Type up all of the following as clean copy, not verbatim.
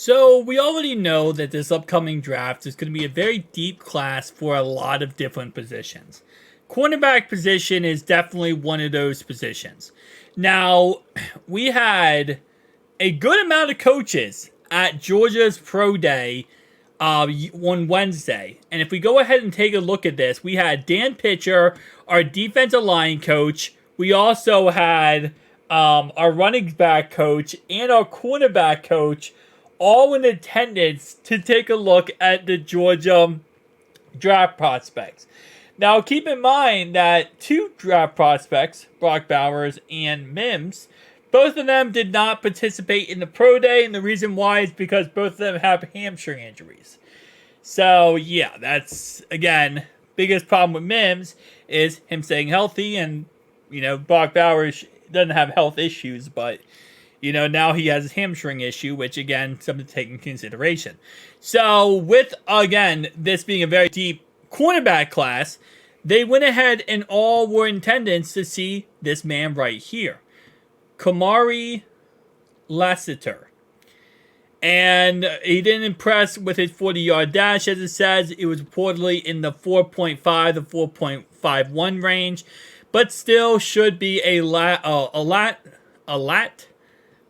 So we already know that this upcoming draft is going to be a very deep class for a lot of different positions. Cornerback position is definitely one of those positions. Now, we had a good amount of coaches at Georgia's Pro Day on Wednesday. And if we go ahead and take a look at this, we had Dan Pitcher, our defensive line coach. We also had our running back coach and our cornerback coach all in attendance to take a look at the Georgia draft prospects. Now, keep in mind that two draft prospects, Brock Bowers and Mims, both of them did not participate in the pro day, and the reason why is because both of them have hamstring injuries. So, yeah, that's, again, biggest problem with Mims is him staying healthy, and, Brock Bowers doesn't have health issues, but now he has a hamstring issue, which, again, something to take into consideration. So, with, again, this being a very deep cornerback class, they went ahead and all were in attendance to see this man right here, Kamari Lassiter. And he didn't impress with his 40-yard dash, as it says. It was reportedly in the 4.5 to 4.51 range, but still should be a lat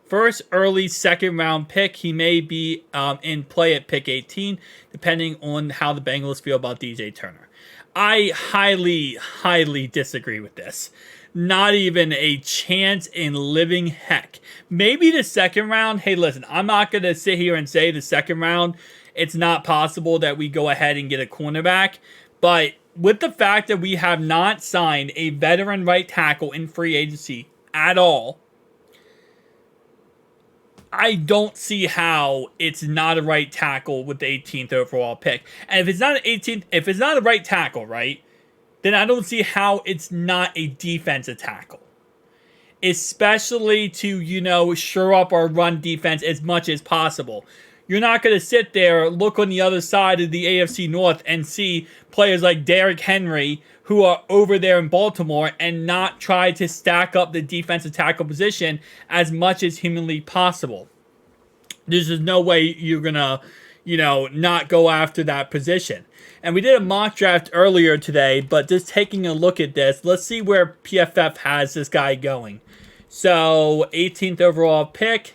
first, early second round pick. He may be in play at pick 18, depending on how the Bengals feel about DJ Turner. I highly, highly disagree with this. Not even a chance in living heck. Maybe the second round. Hey, listen, I'm not going to sit here and say the second round, it's not possible that we go ahead and get a cornerback. But with the fact that we have not signed a veteran right tackle in free agency at all, I don't see how it's not a right tackle with the 18th overall pick. And if it's not an 18th, if it's not a right tackle, right, then I don't see how it's not a defensive tackle. Especially to, shore up our run defense as much as possible. You're not going to sit there, look on the other side of the AFC North and see players like Derrick Henry who are over there in Baltimore and not try to stack up the defensive tackle position as much as humanly possible. There's just no way you're going to, not go after that position. And we did a mock draft earlier today, but just taking a look at this, let's see where PFF has this guy going. So, 18th overall pick.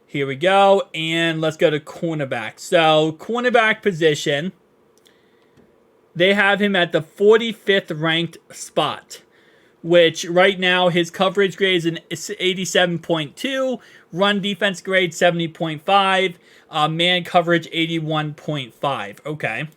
Here we go. And let's go to cornerback. So, cornerback position, they have him at the 45th ranked spot, which right now his coverage grade is an 87.2, run defense grade 70.5, man coverage 81.5. Okay.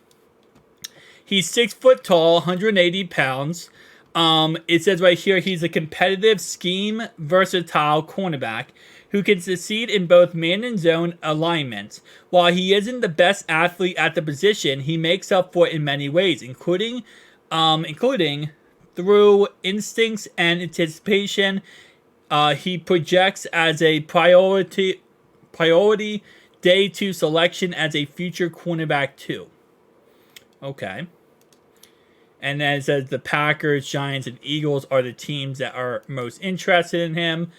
He's 6 foot tall, 180 pounds. It says right here he's a competitive, scheme versatile cornerback who can succeed in both man and zone alignments. While he isn't the best athlete at the position, he makes up for it in many ways, including through instincts and anticipation. He projects as a priority day 2 selection as a future cornerback 2. Okay. And then it says the Packers, Giants, and Eagles are the teams that are most interested in him.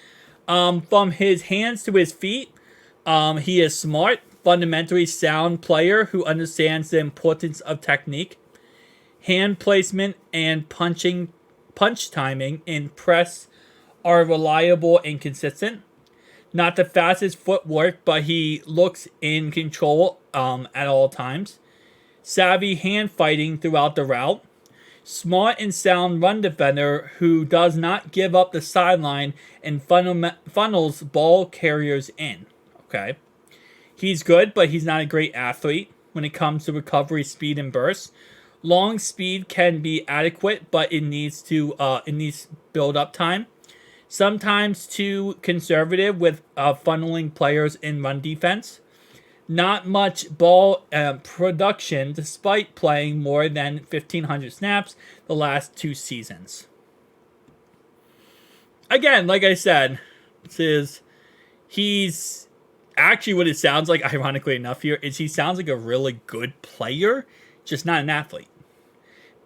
From his hands to his feet, he is smart, fundamentally sound player who understands the importance of technique, hand placement, and punch timing in press are reliable and consistent. Not the fastest footwork, but he looks in control at all times. Savvy hand fighting throughout the route. Smart and sound run defender who does not give up the sideline and funnels ball carriers in. Okay. He's good, but he's not a great athlete when it comes to recovery, speed, and burst. Long speed can be adequate, but it needs build up time. Sometimes too conservative with funneling players in run defense. Not much ball production despite playing more than 1,500 snaps the last 2 seasons. Again, like I said, he's actually what it sounds like, ironically enough here, is he sounds like a really good player, just not an athlete.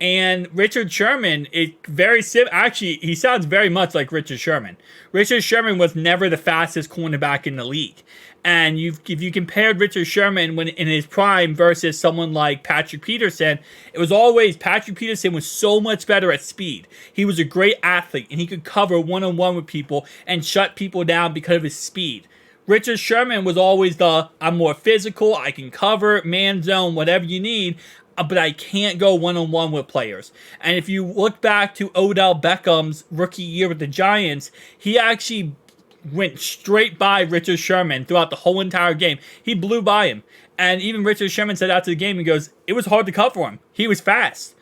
And Richard Sherman is very sim. Actually, he sounds very much like Richard Sherman. Richard Sherman was never the fastest cornerback in the league. And if you compared Richard Sherman when in his prime versus someone like Patrick Peterson, it was always Patrick Peterson was so much better at speed. He was a great athlete and he could cover one-on-one with people and shut people down because of his speed. Richard Sherman was always I'm more physical, I can cover, man zone, whatever you need, but I can't go one-on-one with players. And if you look back to Odell Beckham's rookie year with the Giants, he actually went straight by Richard Sherman throughout the whole entire game. He blew by him. And even Richard Sherman said after the game, he goes, it was hard to cover him. He was fast.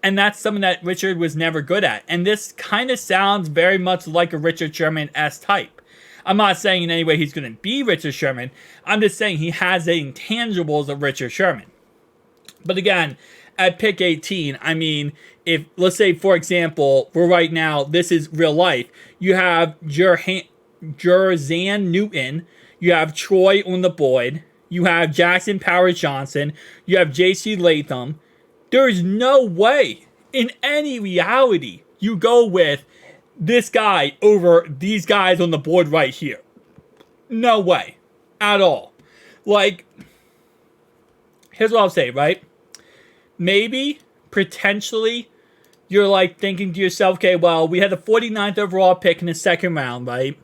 And that's something that Richard was never good at. And this kind of sounds very much like a Richard Sherman-esque type. I'm not saying in any way he's going to be Richard Sherman. I'm just saying he has the intangibles of Richard Sherman. But again, at pick 18, I mean, if, let's say, for example, for right now, this is real life. You have Jerzan Newton. You have Troy on the board. You have Jackson Powers Johnson. You have J.C. Latham. There is no way in any reality you go with this guy over these guys on the board right here. No way. At all. Like, here's what I'll say, right? Maybe, potentially, you're like thinking to yourself, okay, well, we had the 49th overall pick in the second round, right?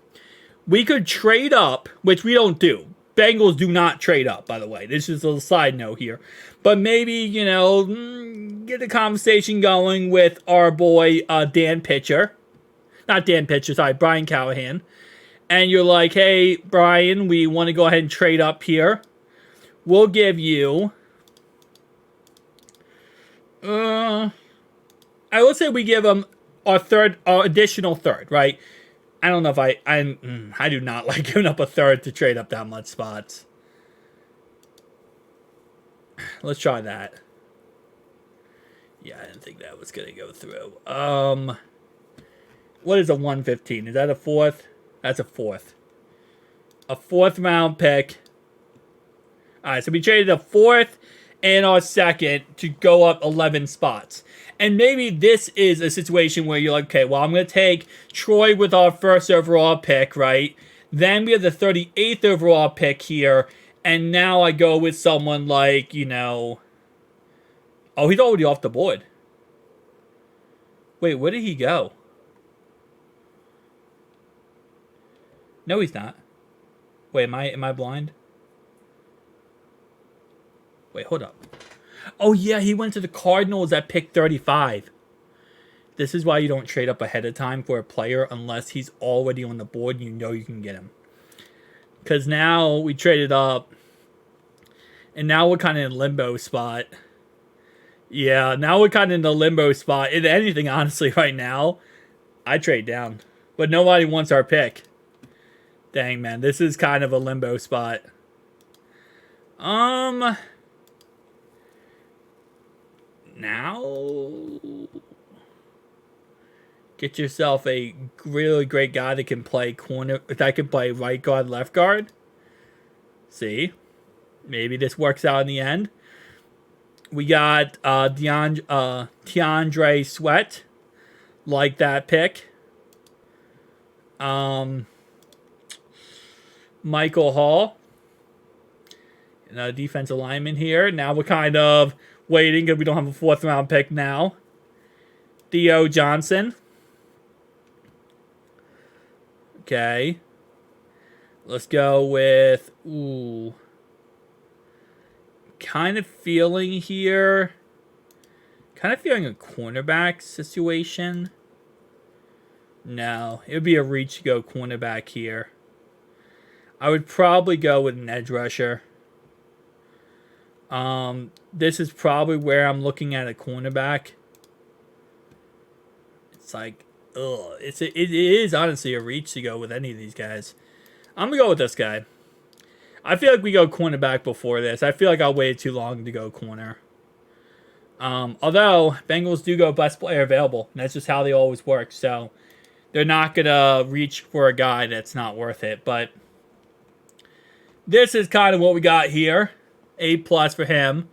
We could trade up, which we don't do. Bengals do not trade up, by the way. This is a side note here. But maybe, get the conversation going with our boy Brian Callahan. And you're like, hey, Brian, we want to go ahead and trade up here. We'll give you... I would say we give him our additional third, right? I don't know if I do not like giving up a third to trade up that much spots. Let's try that. Yeah, I didn't think that was going to go through. What is a 115? Is that a fourth? That's a fourth. A fourth round pick. All right, so we traded a fourth and our second to go up 11 spots. And maybe this is a situation where you're like, okay, well, I'm going to take Troy with our first overall pick, right? Then we have the 38th overall pick here. And now I go with someone like, oh, he's already off the board. Wait, where did he go? No, he's not. Wait, am I blind? Wait, hold up. Oh, yeah, he went to the Cardinals at pick 35. This is why you don't trade up ahead of time for a player unless he's already on the board and you know you can get him. Because now we traded up. And now we're kind of in limbo spot. Yeah, now we're kind of in the limbo spot. If anything, honestly, right now, I trade down. But nobody wants our pick. Dang, man, this is kind of a limbo spot. Now, get yourself a really great guy that can play corner, that can play right guard, left guard. See, maybe this works out in the end. We got Tiandre Sweat, like that pick. Michael Hall, defensive lineman here. Now we're kind of waiting because we don't have a fourth round pick now. Theo Johnson. Okay. Let's go with, kind of feeling here. Kind of feeling a cornerback situation. No, it would be a reach to go cornerback here. I would probably go with an edge rusher. This is probably where I'm looking at a cornerback. It's like, it is honestly a reach to go with any of these guys. I'm going to go with this guy. I feel like we go cornerback before this. I feel like I waited too long to go corner. Although, Bengals do go best player available. And that's just how they always work. So, they're not going to reach for a guy that's not worth it. But this is kind of what we got here. A+ for him.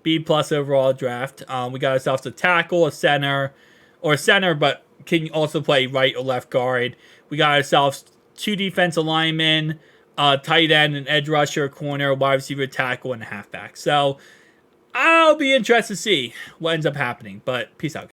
B plus overall draft. We got ourselves a tackle, a center, but can also play right or left guard. We got ourselves 2 defensive linemen, tight end, an edge rusher, corner, wide receiver, tackle, and a halfback. So I'll be interested to see what ends up happening. But peace out.